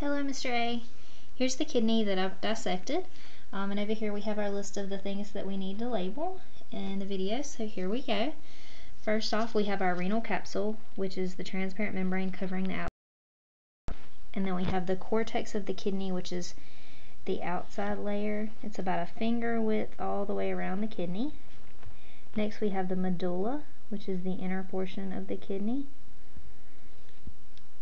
Hello, Mr. A. Here's the kidney that I've dissected, and over here we have our list of the things that we need to label in the video, so here we go. First off, we have our renal capsule, which is the transparent membrane covering the outside, and then we have the cortex of the kidney, which is the outside layer. It's about a finger width all the way around the kidney. Next we have the medulla, which is the inner portion of the kidney.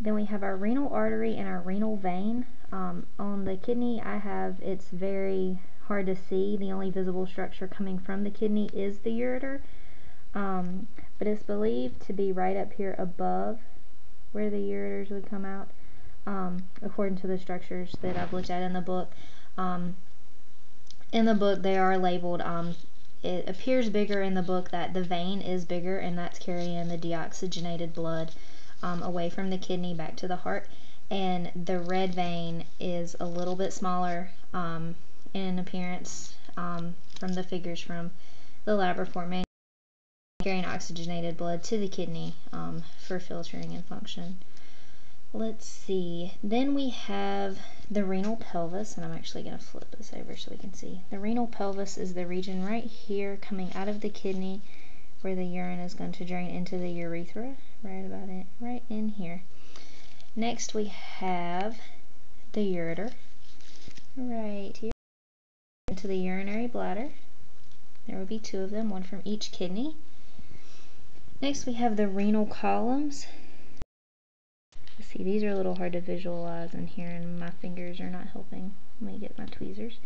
Then we have our renal artery and our renal vein. On the kidney it's very hard to see. The only visible structure coming from the kidney is the ureter, but it's believed to be right up here above where the ureters would come out, according to the structures that I've looked at in the book. In the book they are labeled. It appears bigger in the book that the vein is bigger, and that's carrying the deoxygenated blood away from the kidney back to the heart, and the red vein is a little bit smaller in appearance from the figures from the lab report, carrying oxygenated blood to the kidney for filtering and function. Let's see, then we have the renal pelvis, and I'm actually going to flip this over so we can see. The renal pelvis is the region right here coming out of the kidney where the urine is going to drain into the urethra, right in here. Next we have the ureter right here into the urinary bladder. There will be two of them, one from each kidney. Next we have the renal columns. Let's see, these are a little hard to visualize in here and my fingers are not helping. Let me get my tweezers.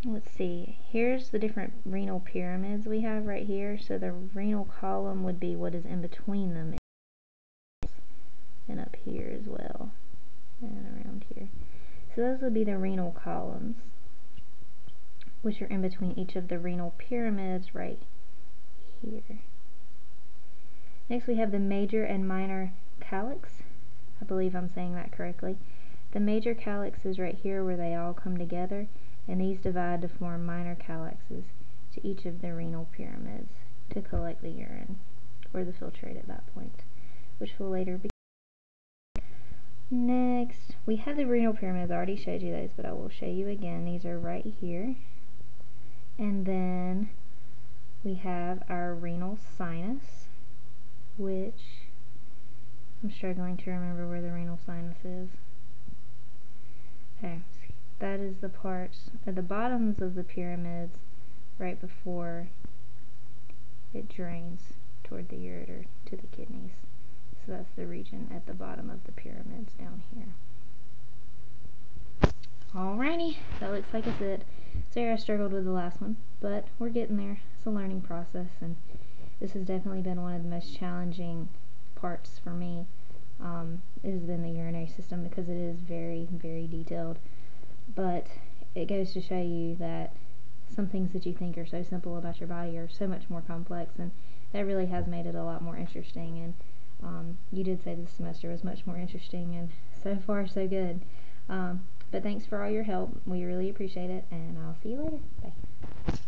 Let's see, here's the different renal pyramids we have right here. So the renal column would be what is in between them, and up here as well, and around here. So those would be the renal columns, which are in between each of the renal pyramids right here. Next we have the major and minor calyx. I believe I'm saying that correctly. The major calyx is right here where they all come together, and these divide to form minor calyxes to each of the renal pyramids to collect the urine or the filtrate at that point, which will later be. Next, we have the renal pyramids. I already showed you those, but I will show you again. These are right here. And then we have our renal sinus, which I'm struggling to remember where the renal sinus is. Okay, that is the parts at the bottoms of the pyramids right before it drains toward the ureter to the kidneys. So that's the region at the bottom of the pyramids down here. Alrighty, that looks like it's it. Sorry I struggled with the last one, but we're getting there. It's a learning process, and this has definitely been one of the most challenging parts for me. Has been the urinary system, because it is very, very detailed. But it goes to show you that some things that you think are so simple about your body are so much more complex, and that really has made it a lot more interesting. And you did say this semester was much more interesting, and so far so good. But thanks for all your help. We really appreciate it, and I'll see you later. Bye.